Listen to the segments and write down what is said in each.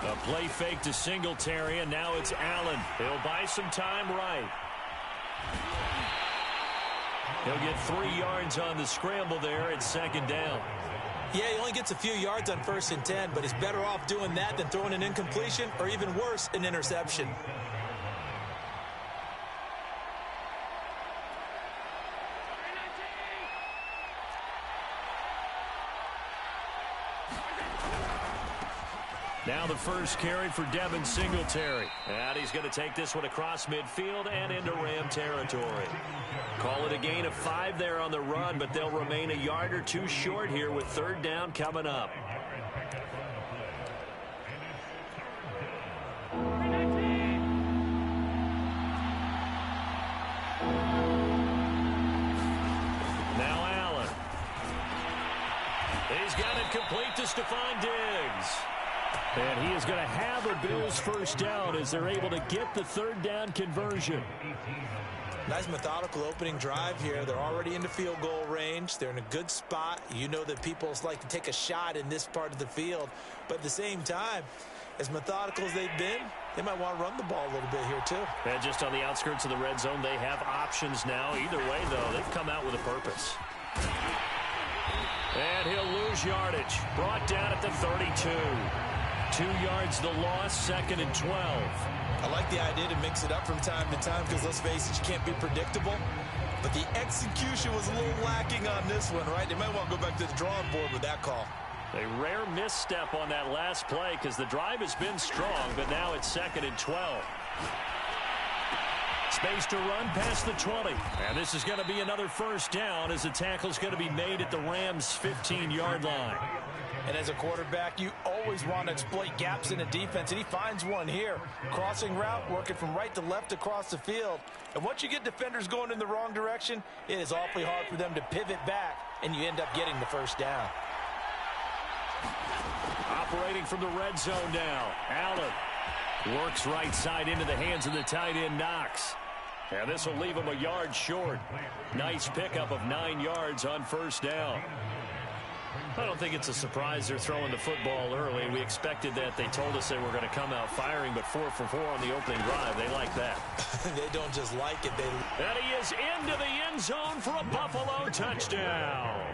A play fake to Singletary, and now it's Allen. He'll buy some time right. He'll get 3 yards on the scramble there at second down. Yeah, he only gets a few yards on 1st and 10, but he's better off doing that than throwing an incompletion or even worse, an interception. Now the first carry for Devin Singletary. And he's going to take this one across midfield and into Ram territory. Call it a gain of 5 there on the run, but they'll remain a yard or 2 short here with 3rd down coming up. Now Allen. He's got it complete to Stephon Diggs. And he is going to have a Bills first down as they're able to get the 3rd down conversion. Nice methodical opening drive here. They're already into field goal range. They're in a good spot. You know that people like to take a shot in this part of the field. But at the same time, as methodical as they've been, they might want to run the ball a little bit here too. And just on the outskirts of the red zone, they have options now. Either way, though, they've come out with a purpose. And he'll lose yardage. Brought down at the 32. 2 yards the loss, 2nd and 12. I like the idea to mix it up from time to time because, let's face it, you can't be predictable. But the execution was a little lacking on this one, right? They might want to go back to the drawing board with that call. A rare misstep on that last play because the drive has been strong, but now it's 2nd and 12. Space to run past the 20. And this is going to be another first down as the tackle's going to be made at the Rams' 15-yard line. And as a quarterback, you always want to exploit gaps in the defense, and he finds one here. Crossing route, working from right to left across the field. And once you get defenders going in the wrong direction, it is awfully hard for them to pivot back, and you end up getting the first down. Operating from the red zone now. Allen works right side into the hands of the tight end, Knox. And this will leave him a yard short. Nice pickup of 9 yards on first down. I don't think it's a surprise they're throwing the football early. We expected that. They told us they were going to come out firing, but 4 for 4 on the opening drive. They like that. They don't just like it. And he is into the end zone for a Buffalo touchdown.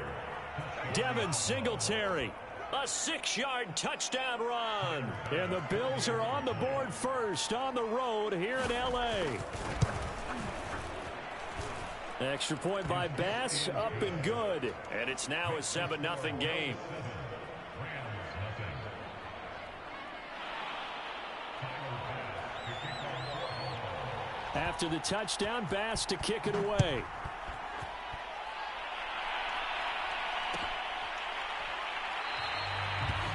Devin Singletary, a 6-yard touchdown run. And the Bills are on the board first on the road here in L.A. Extra point by Bass, up and good. And it's now a 7-0 game. After the touchdown, Bass to kick it away.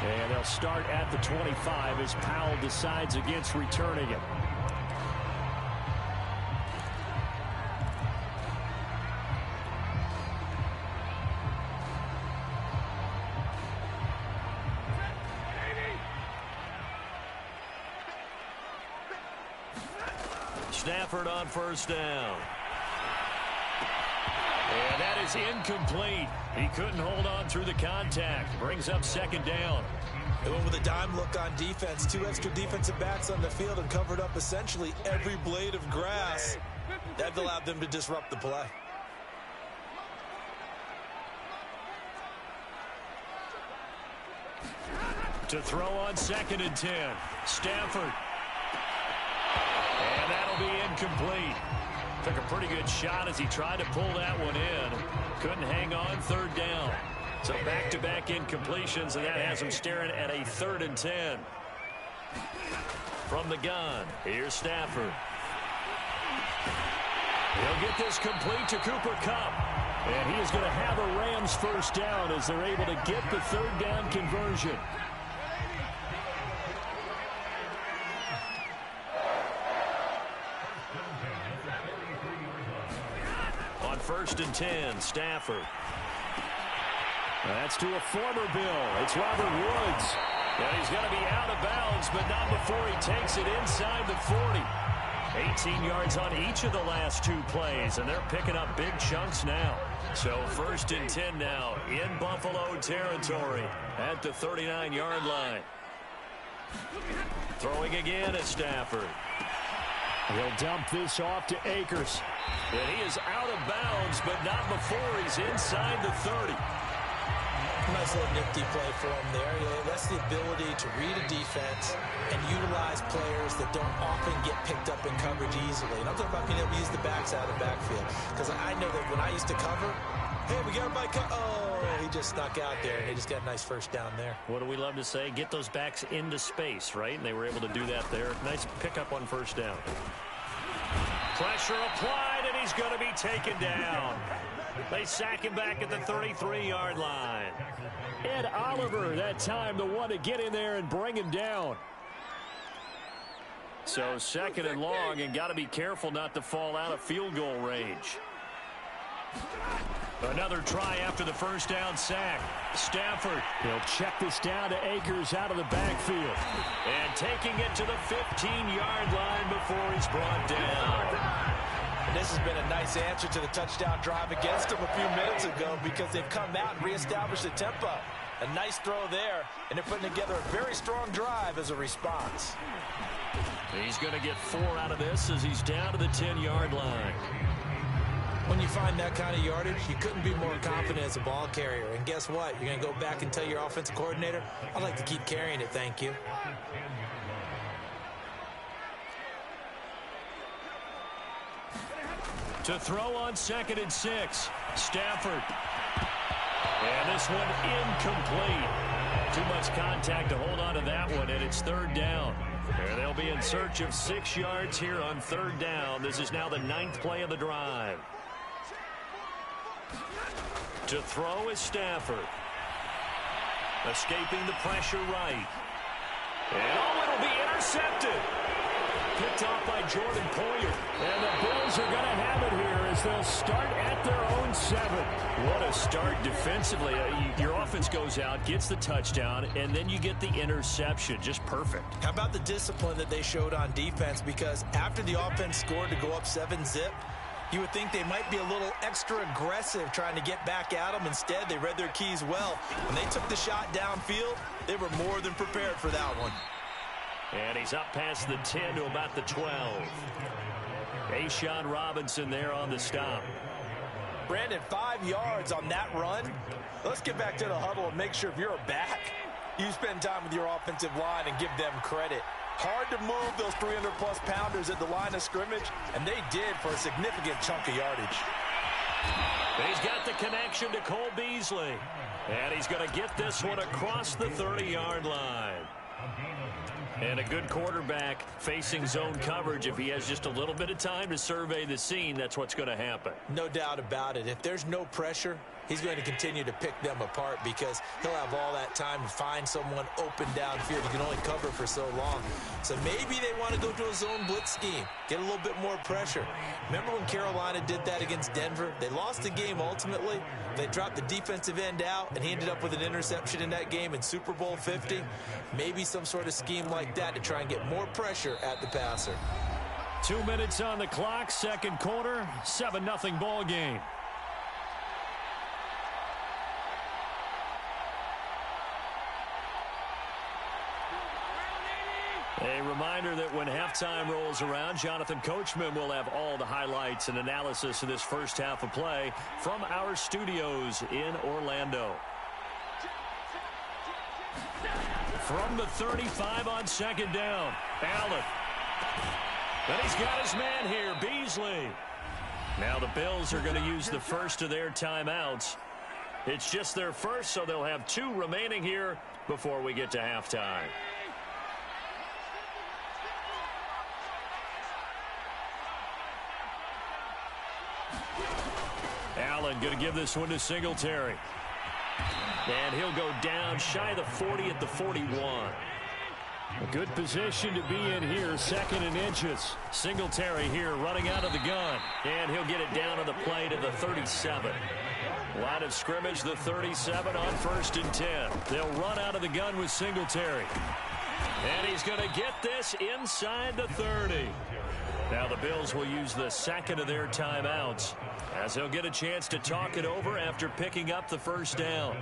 And they'll start at the 25 as Powell decides against returning it. Stafford on first down. And that is incomplete. He couldn't hold on through the contact. Brings up 2nd down. They went with a dime look on defense. 2 extra defensive backs on the field and covered up essentially every blade of grass. That allowed them to disrupt the play. To throw on 2nd and 10. Stafford. And that'll be incomplete. Took a pretty good shot as he tried to pull that one in. Couldn't hang on 3rd down. So back-to-back incompletions, and that has him staring at a 3rd and 10. From the gun, here's Stafford. He'll get this complete to Cooper Kupp. And he is going to have a Rams first down as they're able to get the 3rd down conversion. On 1st and 10, Stafford. That's to a former Bill. It's Robert Woods. And he's going to be out of bounds, but not before he takes it inside the 40. 18 yards on each of the last 2 plays, and they're picking up big chunks now. So 1st and 10 now in Buffalo territory at the 39-yard line. Throwing again at Stafford. He'll dump this off to Akers. And he is out of bounds, but not before he's inside the 30. Nice little nifty play for him there. That's the ability to read a defense and utilize players that don't often get picked up in coverage easily. And I'm talking about being able to use the backs out of the backfield. Because I know that when I used to cover, hey, we got a bike. Oh, he just snuck out there, and they just got a nice first down there. What do we love to say? Get those backs into space, right? And they were able to do that there. Nice pickup on first down. Pressure applied, and he's going to be taken down. They sack him back at the 33-yard line. Ed Oliver, that time, the one to get in there and bring him down. So second and long, and got to be careful not to fall out of field goal range. Another try after the first down sack. Stafford. He'll check this down to Akers out of the backfield. And taking it to the 15-yard line before he's brought down. And this has been a nice answer to the touchdown drive against them a few minutes ago because they've come out and reestablished the tempo. A nice throw there, and they're putting together a very strong drive as a response. He's going to get 4 out of this as he's down to the 10-yard line. When you find that kind of yardage, you couldn't be more confident as a ball carrier. And guess what? You're going to go back and tell your offensive coordinator, I'd like to keep carrying it, thank you. To throw on 2nd and 6. Stafford. And this one incomplete. Too much contact to hold on to that one, and it's 3rd down. And they'll be in search of 6 yards here on 3rd down. This is now the 9th play of the drive. To throw is Stafford. Escaping the pressure right. And it'll be intercepted. Picked off by Jordan Poyer. And the Bills are going to have it here as they'll start at their own 7. What a start defensively. Your offense goes out, gets the touchdown, and then you get the interception. Just perfect. How about the discipline that they showed on defense? Because after the offense scored to go up 7-zip, you would think they might be a little extra aggressive trying to get back at them. Instead, they read their keys well. When they took the shot downfield, they were more than prepared for that one. And he's up past the 10 to about the 12. A'Shawn Robinson there on the stop. Brandon, 5 yards on that run. Let's get back to the huddle and make sure if you're a back, you spend time with your offensive line and give them credit. Hard to move those 300-plus pounders at the line of scrimmage, and they did for a significant chunk of yardage. He's got the connection to Cole Beasley. And he's going to get this one across the 30-yard line. And a good quarterback facing zone coverage. If he has just a little bit of time to survey the scene, that's what's going to happen. No doubt about it. If there's no pressure, he's going to continue to pick them apart because he'll have all that time to find someone open downfield. You can only cover for so long. So maybe they want to go to a zone blitz scheme, get a little bit more pressure. Remember when Carolina did that against Denver? They lost the game ultimately. They dropped the defensive end out, and he ended up with an interception in that game in Super Bowl 50. Maybe some sort of scheme like that to try and get more pressure at the passer. 2 minutes on the clock, second quarter, 7-0 ball game. A reminder that when halftime rolls around, Jonathan Coachman will have all the highlights and analysis of this first half of play from our studios in Orlando. From the 35 on 2nd down, Allen. And he's got his man here, Beasley. Now the Bills are going to use the first of their timeouts. It's just their first, so they'll have 2 remaining here before we get to halftime. Allen going to give this one to Singletary. And he'll go down shy of the 40 at the 41. A good position to be in here, 2nd and inches. Singletary here running out of the gun. And he'll get it down on the play to the 37. Line of scrimmage, the 37 on 1st and 10. They'll run out of the gun with Singletary. And he's going to get this inside the 30. Now the Bills will use the second of their timeouts as they'll get a chance to talk it over after picking up the first down.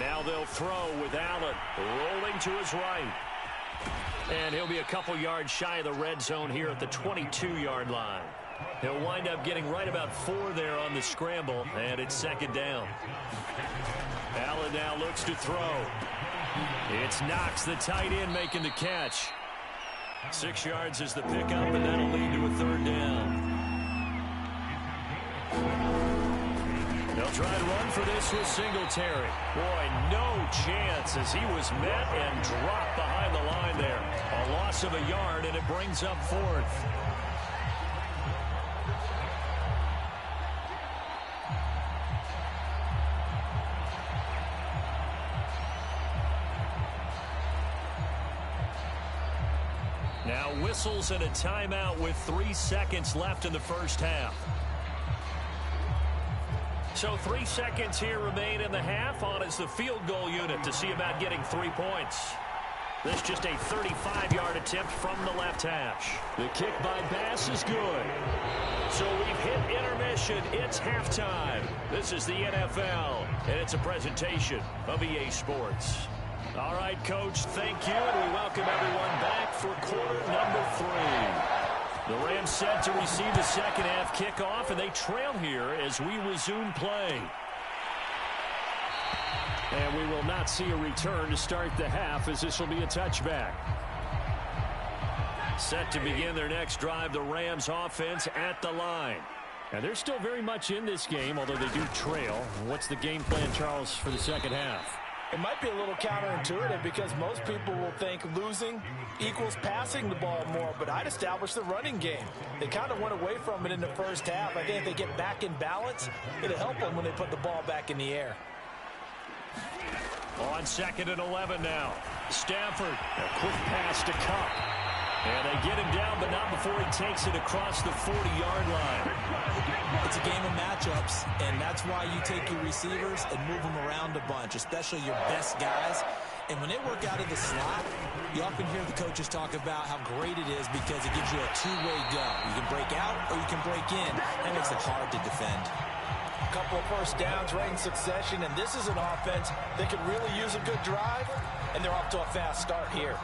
Now they'll throw with Allen rolling to his right. And he'll be a couple yards shy of the red zone here at the 22-yard line. He'll wind up getting right about 4 there on the scramble, and it's second down. Allen now looks to throw. It's Knox, the tight end, making the catch. 6 yards is the pickup, and that'll lead to a third down. They'll try to run for this with Singletary. Boy, no chance as he was met and dropped behind the line there. A loss of a yard, and it brings up 4th. Now whistles and a timeout with 3 seconds left in the first half. So 3 seconds here remain in the half. On is the field goal unit to see about getting 3 points. This just a 35-yard attempt from the left hash. The kick by Bass is good. So we've hit intermission. It's halftime. This is the NFL, and it's a presentation of EA Sports. All right, Coach, thank you, and we welcome everyone back for quarter number 3. The Rams set to receive the second half kickoff, and they trail here as we resume play. And we will not see a return to start the half, as this will be a touchback. Set to begin their next drive, the Rams offense at the line. And they're still very much in this game, although they do trail. What's the game plan, Charles, for the second half? It might be a little counterintuitive because most people will think losing equals passing the ball more, but I'd establish the running game. They kind of went away from it in the first half. I think if they get back in balance, it'll help them when they put the ball back in the air. On 2nd and 11 now. Stafford, a quick pass to Cup. And they get him down, but not before he takes it across the 40-yard line. It's a game of matchups, and that's why you take your receivers and move them around a bunch, especially your best guys. And when they work out of the slot, you often hear the coaches talk about how great it is because it gives you a two-way go. You can break out or you can break in. That makes it hard to defend. A couple of first downs right in succession, and this is an offense that could really use a good drive, and they're off to a fast start here.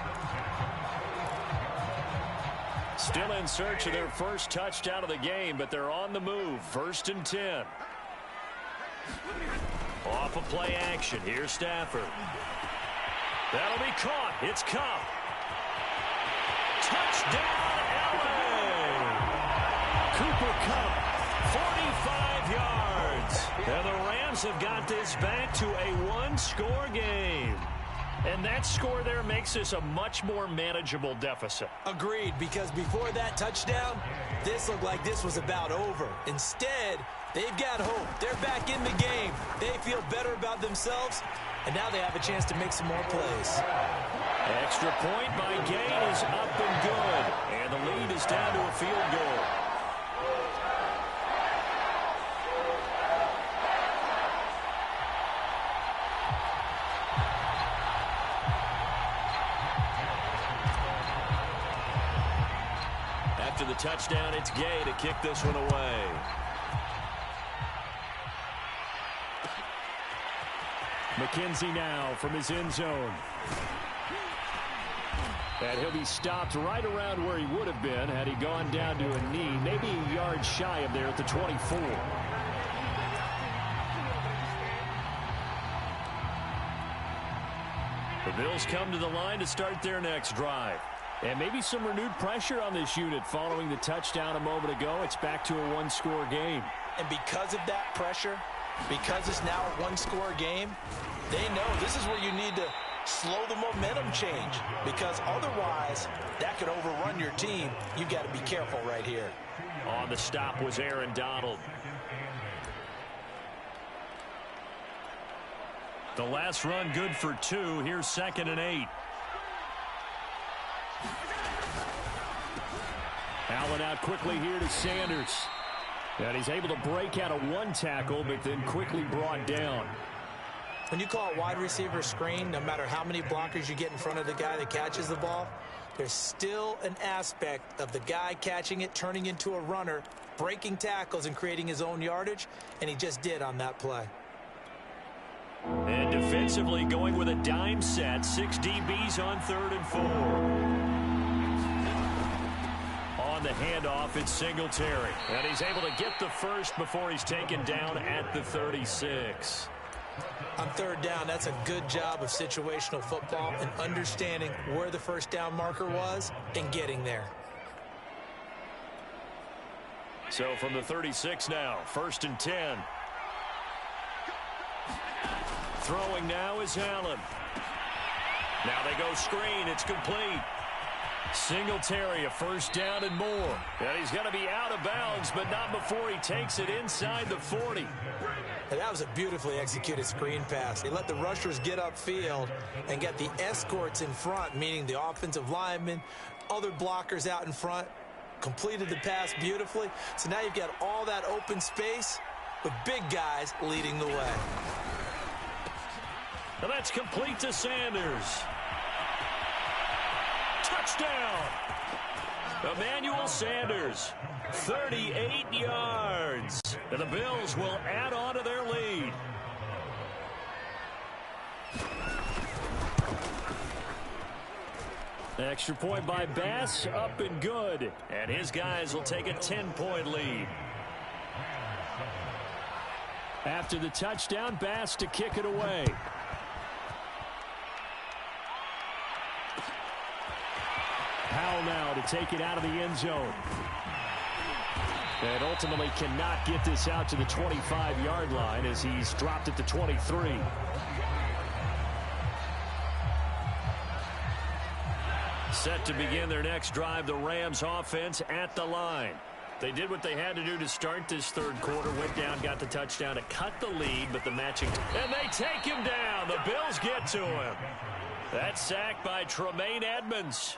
Still in search of their first touchdown of the game, but they're on the move. 1st and 10. Off of play action. Here's Stafford. That'll be caught. It's Cup. Touchdown, LA! Cooper Cup, 45 yards. And the Rams have got this back to a one-score game. And that score there makes this a much more manageable deficit. Agreed, because before that touchdown, this looked like this was about over. Instead, they've got hope. They're back in the game. They feel better about themselves, and now they have a chance to make some more plays. Extra point by Gain is up and good. And the lead is down to a field goal. After the touchdown, it's Gay to kick this one away. McKenzie now from his end zone. And he'll be stopped right around where he would have been had he gone down to a knee, maybe a yard shy of there at the 24. The Bills come to the line to start their next drive. And maybe some renewed pressure on this unit following the touchdown a moment ago. It's back to a one-score game. And because of that pressure, because it's now a one-score game, they know this is where you need to slow the momentum change, because otherwise that could overrun your team. You've got to be careful right here. On the stop was Aaron Donald. The last run good for 2. Here's 2nd and 8. Allen out quickly here to Sanders. And he's able to break out of one tackle, but then quickly brought down. When you call a wide receiver screen, no matter how many blockers you get in front of the guy that catches the ball, there's still an aspect of the guy catching it, turning into a runner, breaking tackles and creating his own yardage, and he just did on that play. And defensively going with a dime set. 6 DBs on 3rd and 4. On the handoff, it's Singletary. And he's able to get the first before he's taken down at the 36. On 3rd down, that's a good job of situational football and understanding where the first down marker was and getting there. So from the 36 now, 1st and 10. Throwing now is Allen. Now they go screen. It's complete. Singletary, a first down and more. And he's going to be out of bounds, but not before he takes it inside the 40. And that was a beautifully executed screen pass. They let the rushers get upfield and get the escorts in front, meaning the offensive linemen, other blockers out in front, completed the pass beautifully. So now you've got all that open space with big guys leading the way. And that's complete to Sanders. Touchdown! Emmanuel Sanders, 38 yards. And the Bills will add on to their lead. Extra point by Bass, up and good. And his guys will take a 10-point lead. After the touchdown, Bass to kick it away. Powell now to take it out of the end zone. And ultimately cannot get this out to the 25-yard line as he's dropped it to 23. Set to begin their next drive, the Rams offense at the line. They did what they had to do to start this 3rd quarter. Went down, got the touchdown to cut the lead, but the matching... And they take him down. The Bills get to him. That's sacked by Tremaine Edmonds.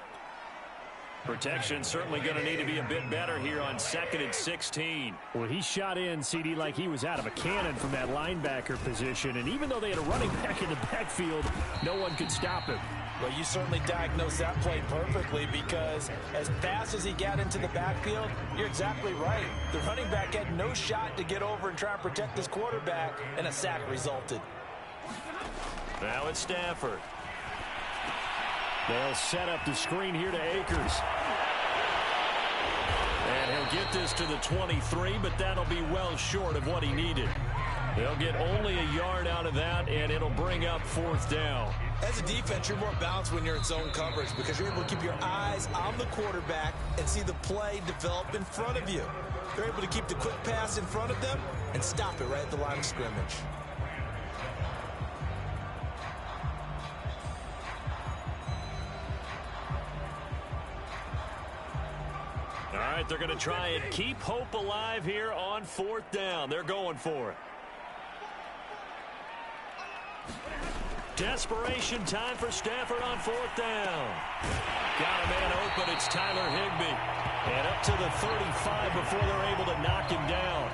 Protection certainly going to need to be a bit better here on 2nd and 16. Well, he shot in, CD, like he was out of a cannon from that linebacker position. And even though they had a running back in the backfield, no one could stop him. Well, you certainly diagnosed that play perfectly because as fast as he got into the backfield, you're exactly right. The running back had no shot to get over and try and protect his quarterback, and a sack resulted. Now it's Stafford. They'll set up the screen here to Akers. And he'll get this to the 23, but that'll be well short of what he needed. They'll get only a yard out of that, and it'll bring up 4th down. As a defense, you're more balanced when you're in zone coverage because you're able to keep your eyes on the quarterback and see the play develop in front of you. You're able to keep the quick pass in front of them and stop it right at the line of scrimmage. All right, they're going to try and keep hope alive here on 4th down. They're going for it. Desperation time for Stafford on 4th down. Got a man open. It's Tyler Higbee. And up to the 35 before they're able to knock him down.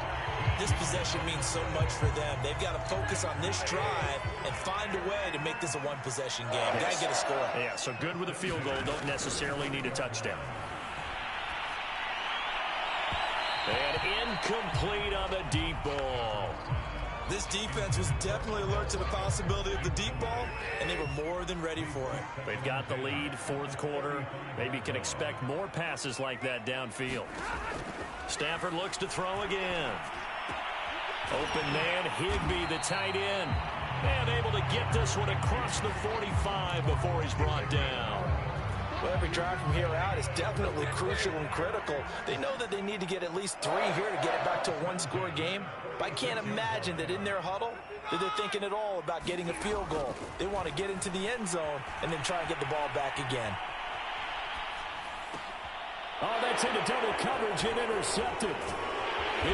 This possession means so much for them. They've got to focus on this drive and find a way to make this a one-possession game. Got to get a score. Yeah, so good with a field goal. Don't necessarily need a touchdown. And incomplete on the deep ball. This defense was definitely alert to the possibility of the deep ball, and they were more than ready for it. They've got the lead, 4th quarter. Maybe can expect more passes like that downfield. Stafford looks to throw again. Open man, Higbee, the tight end. And able to get this one across the 45 before he's brought down. Well, every drive from here out is definitely crucial and critical. They know that they need to get at least 3 here to get it back to a one-score game. But I can't imagine that in their huddle that they're thinking at all about getting a field goal. They want to get into the end zone and then try and get the ball back again. Oh, that's into double coverage and intercepted.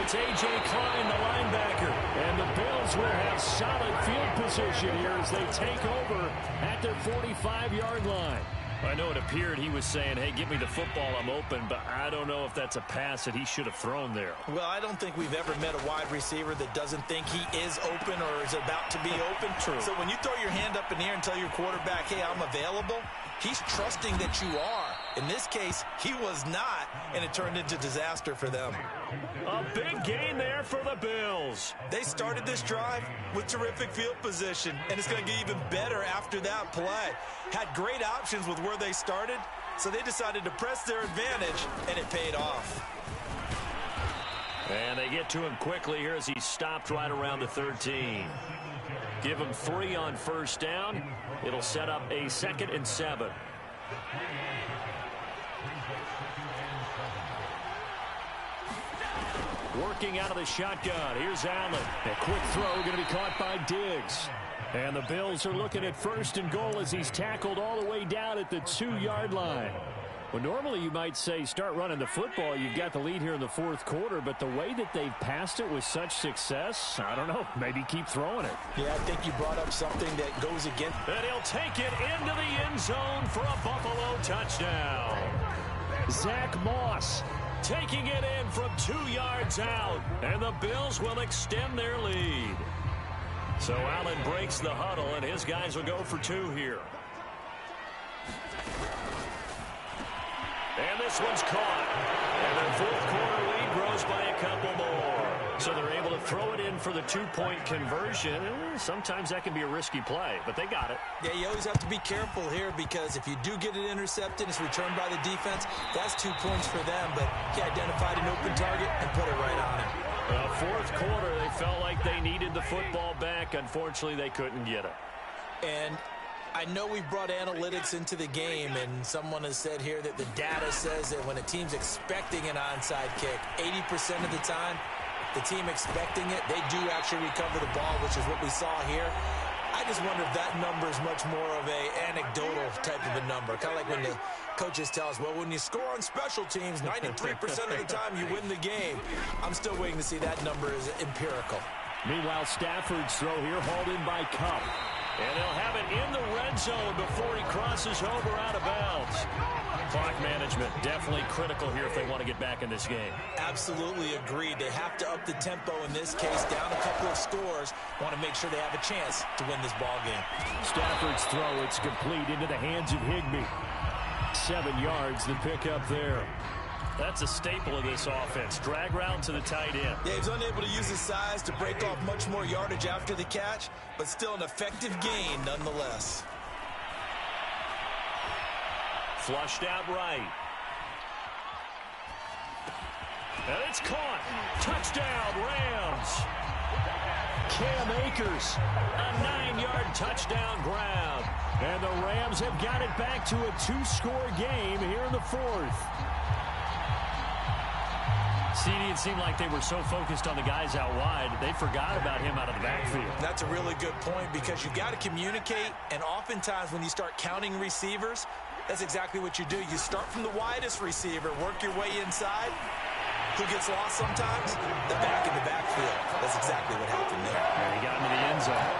It's A.J. Klein, the linebacker. And the Bills will have solid field position here as they take over at their 45-yard line. I know it appeared he was saying, hey, give me the football, I'm open, but I don't know if that's a pass that he should have thrown there. Well, I don't think we've ever met a wide receiver that doesn't think he is open or is about to be open. True. So when you throw your hand up in the air and tell your quarterback, hey, I'm available, he's trusting that you are. In this case, he was not, and it turned into disaster for them. A big gain there for the Bills. They started this drive with terrific field position, and it's going to get even better after that play. Had great options with where they started, so they decided to press their advantage, and it paid off. And they get to him quickly here as he stopped right around the 13. Give him 3 on first down. It'll set up a 2nd and 7. Working out of the shotgun. Here's Allen. A quick throw going to be caught by Diggs. And the Bills are looking at 1st and goal as he's tackled all the way down at the 2-yard line. Well, normally you might say start running the football. You've got the lead here in the 4th quarter, but the way that they've passed it with such success, I don't know, maybe keep throwing it. Yeah, I think you brought up something that goes against. And he'll take it into the end zone for a Buffalo touchdown. Zach Moss taking it in from 2 yards out, and the Bills will extend their lead. So Allen breaks the huddle, and his guys will go for 2 here. And this one's caught. And their 4th quarter lead grows by a couple more. So they're able to throw it in for the 2-point conversion. Sometimes that can be a risky play, but they got it. Yeah, you always have to be careful here because if you do get it intercepted, it's returned by the defense, that's 2 points for them. But he identified an open target and put it right on him. 4th quarter, they felt like they needed the football back. Unfortunately, they couldn't get it. And I know we've brought analytics into the game, and someone has said here that the data says that when a team's expecting an onside kick, 80% of the time, the team expecting it, they do actually recover the ball, which is what we saw here. I just wonder if that number is much more of a anecdotal type of a number. Kind of like when the coaches tell us, well, when you score on special teams, 93% of the time you win the game. I'm still waiting to see that number is empirical. Meanwhile, Stafford's throw here hauled in by Cup. And they'll have it in the red zone before he crosses over out of bounds. Clock management definitely critical here if they want to get back in this game. Absolutely agreed. They have to up the tempo in this case, down a couple of scores. Want to make sure they have a chance to win this ball game. Stafford's throw, it's complete into the hands of Higbee. 7 yards, the pickup there. That's a staple of this offense. Drag route to the tight end. Yeah, he's unable to use his size to break off much more yardage after the catch, but still an effective gain nonetheless. Flushed out right. And it's caught. Touchdown, Rams. Cam Akers, A 9-yard touchdown grab. and the Rams have got it back to a 2-score game here in the 4th. CD, it seemed like they were so focused on the guys out wide, they forgot about him out of the backfield. That's a really good point because you've got to communicate, and oftentimes when you start counting receivers, that's exactly what you do. You start from the widest receiver, work your way inside. Who gets lost sometimes? The back in the backfield. That's exactly what happened there. And he got into the end zone.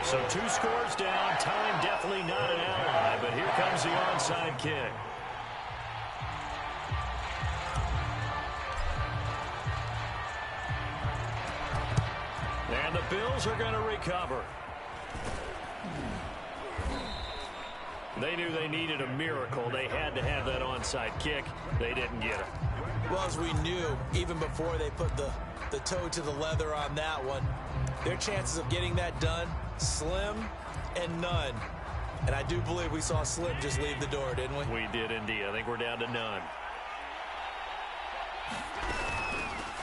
So 2 scores down. Time definitely not an ally, but here comes the onside kick. And the Bills are going to recover. They knew they needed a miracle. They had to have that onside kick. They didn't get it. Well, as we knew, even before they put the toe to the leather on that one, their chances of getting that done, slim and none. And I do believe we saw Slim just leave the door, didn't we? We did indeed. I think we're down to none.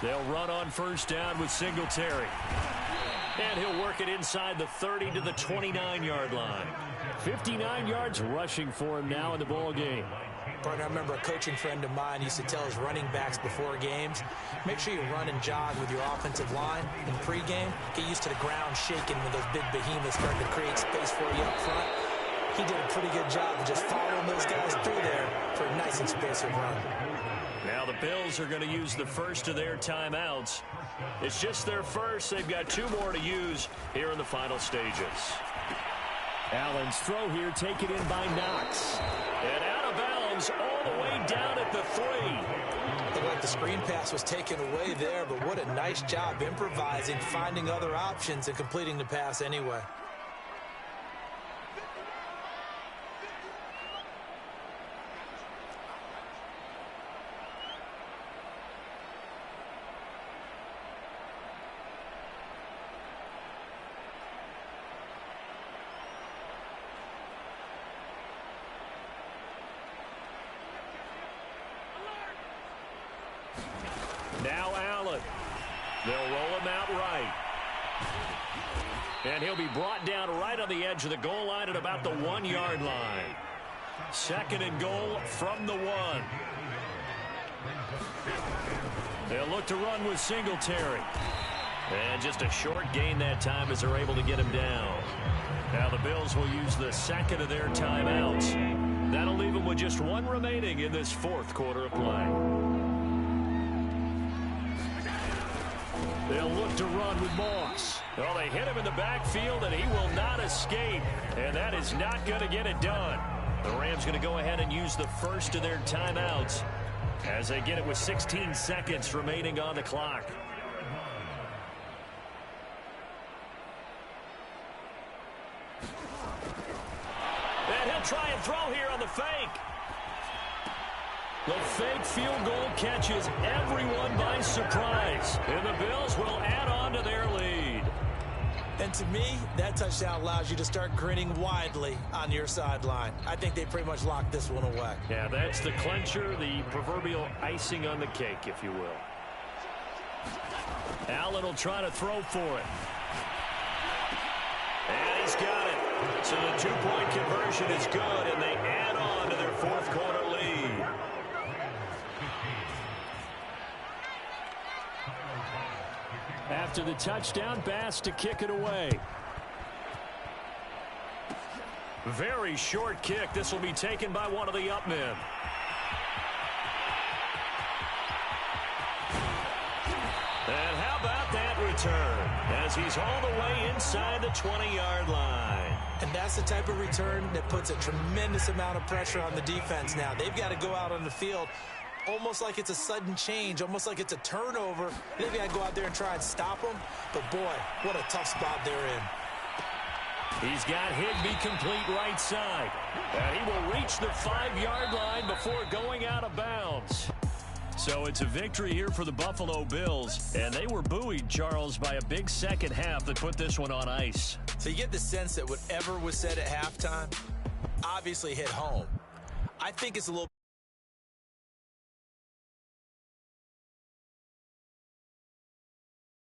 They'll run on first down with Singletary. And he'll work it inside the 30 to the 29-yard line. 59 yards rushing for him now in the ball game. Partner, I remember a coaching friend of mine used to tell his running backs before games, make sure you run and jog with your offensive line in pregame. Get used to the ground shaking when those big behemoths start to create space for you up front. He did a pretty good job of just following those guys through there for a nice explosive run. Now the Bills are going to use the first of their timeouts. It's just their first. They've got 2 more to use here in the final stages. Allen's throw here taken in by Knox. And out of bounds all the way down at the 3. Looked like the screen pass was taken away there, but what a nice job improvising, finding other options, and completing the pass anyway. Now Allen. They'll roll him out right. And he'll be brought down right on the edge of the goal line at about the 1-yard line. 2nd and goal from the 1. They'll look to run with Singletary. And just a short gain that time as they're able to get him down. Now the Bills will use the 2nd of their timeouts. That'll leave them with just 1 remaining in this 4th quarter of play. They'll look to run with Moss. Well, they hit him in the backfield, and he will not escape. And that is not going to get it done. The Rams going to go ahead and use the 1st of their timeouts as they get it with 16 seconds remaining on the clock. And he'll try and throw here on the fake. The fake field goal catches everyone by surprise. And the Bills will add on to their lead. And to me, that touchdown allows you to start grinning widely on your sideline. I think they pretty much locked this one away. Yeah, that's the clincher, the proverbial icing on the cake, if you will. Allen will try to throw for it. And he's got it. So the 2-point conversion is good, and they add on to their 4th quarter lead. After the touchdown, Bass to kick it away. Very short kick. This will be taken by one of the up men. And how about that return as he's all the way inside the 20-yard line. And that's the type of return that puts a tremendous amount of pressure on the defense now. They've got to go out on the field almost like it's a sudden change, almost like it's a turnover. They've got to go out there and try and stop them. But, boy, what a tough spot they're in. He's got Higbee complete right side. And he will reach the 5-yard line before going out of bounds. So it's a victory here for the Buffalo Bills. And they were buoyed, Charles, by a big second half that put this one on ice. So you get the sense that whatever was said at halftime obviously hit home. I think it's a little